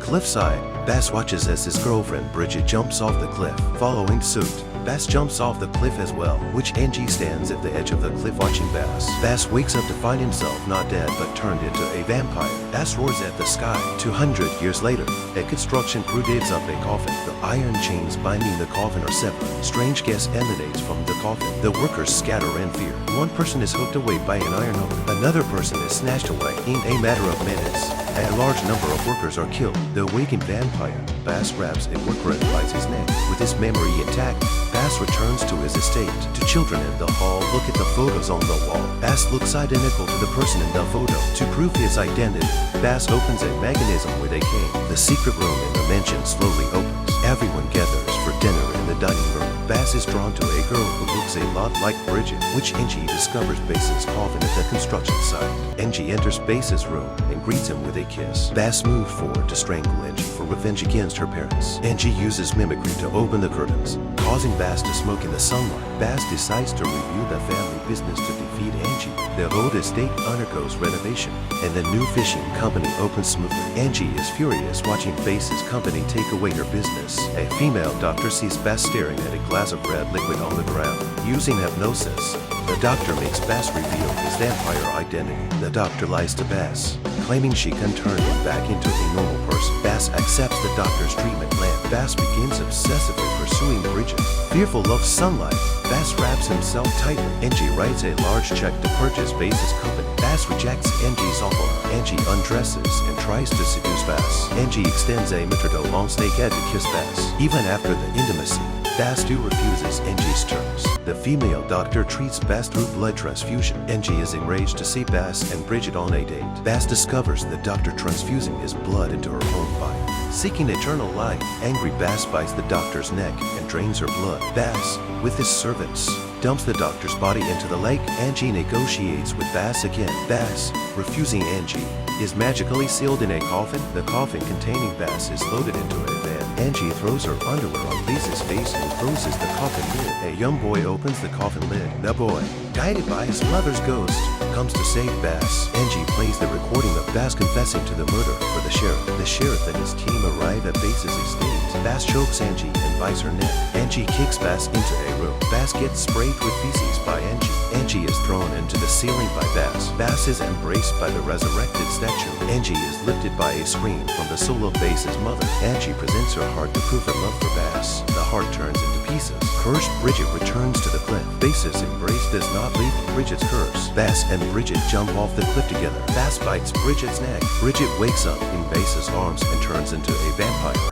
cliffside, Bass watches as his girlfriend Bridget jumps off the cliff. Following suit, Bass jumps off the cliff as well, which Angie stands at the edge of the cliff watching Bass. Bass wakes up to find himself not dead but turned into a vampire. Bass roars at the sky. 200 years later, a construction crew digs up a coffin. The iron chains binding the coffin are severed. Strange gas emanates from the coffin. The workers scatter in fear. One person is hooked away by an iron hook. Another person is snatched away in a matter of minutes. A large number of workers are killed. The awakened vampire, Bass grabs a worker and bites his neck. With his memory intact, Bass returns to his estate. Two children in the hall look at the photos on the wall. Bass looks identical to the person in the photo. To prove his identity, Bass opens a mechanism with a key. The secret room in the mansion slowly opens. Everyone gathers for dinner in the dining room. Bass is drawn to a girl who looks a lot like Bridget, which Angie discovers Bass's coffin at the construction site. Angie enters Bass's room and greets him with a kiss. Bass moves forward to strangle Angie for revenge against her parents. Angie uses mimicry to open the curtains, causing Bass to smoke in the sunlight. Bass decides to review the family business to defeat Angie. The old estate undergoes renovation, and the new fishing company opens smoothly. Angie is furious watching Bass's company take away her business. A female doctor sees Bass staring at a glass of red liquid on the ground. Using hypnosis, the doctor makes Bass reveal his vampire identity. The doctor lies to Bass, claiming she can turn him back into a normal person. Bass accepts the doctor's treatment plan. Bass begins obsessively pursuing Bridget. Fearful of sunlight, Bass wraps himself tightly. Angie writes a large check to purchase Bass's company. Bass rejects Angie's offer. Angie undresses and tries to seduce Bass. Angie extends a metre long snake head to kiss Bass. Even after the intimacy, Bass still refuses Angie's terms. The female doctor treats Bass through blood transfusion. Angie is enraged to see Bass and Bridget on a date. Bass discovers the doctor transfusing his blood into her own body. Seeking eternal life, angry Bass bites the doctor's neck and drains her blood. Bass, with his servants, dumps the doctor's body into the lake. Angie negotiates with Bass again. Bass, refusing Angie, is magically sealed in a coffin. The coffin containing Bass is loaded into a van. Angie throws her underwear on Bass's face and closes the coffin lid. A young boy opens the coffin lid. The boy, guided by his mother's ghost, comes to save Bass. Angie plays the recording of Bass confessing to the murder for the sheriff. The sheriff and his team arrive at Bass's estate. Bass chokes Angie and bites her neck. Angie kicks Bass into a room. Bass gets sprayed with feces by Angie. Angie is thrown into the ceiling by Bass. Bass is embraced by the resurrected statue. Angie is lifted by a scream from the soul of Bass's mother. Angie presents her heart to prove her love for Bass. The heart turns into pieces. Cursed Bridget returns to the cliff. Bass's embrace does not leave Bridget's curse. Bass and Bridget jump off the cliff together. Bass bites Bridget's neck. Bridget wakes up in Bass's arms and turns into a vampire.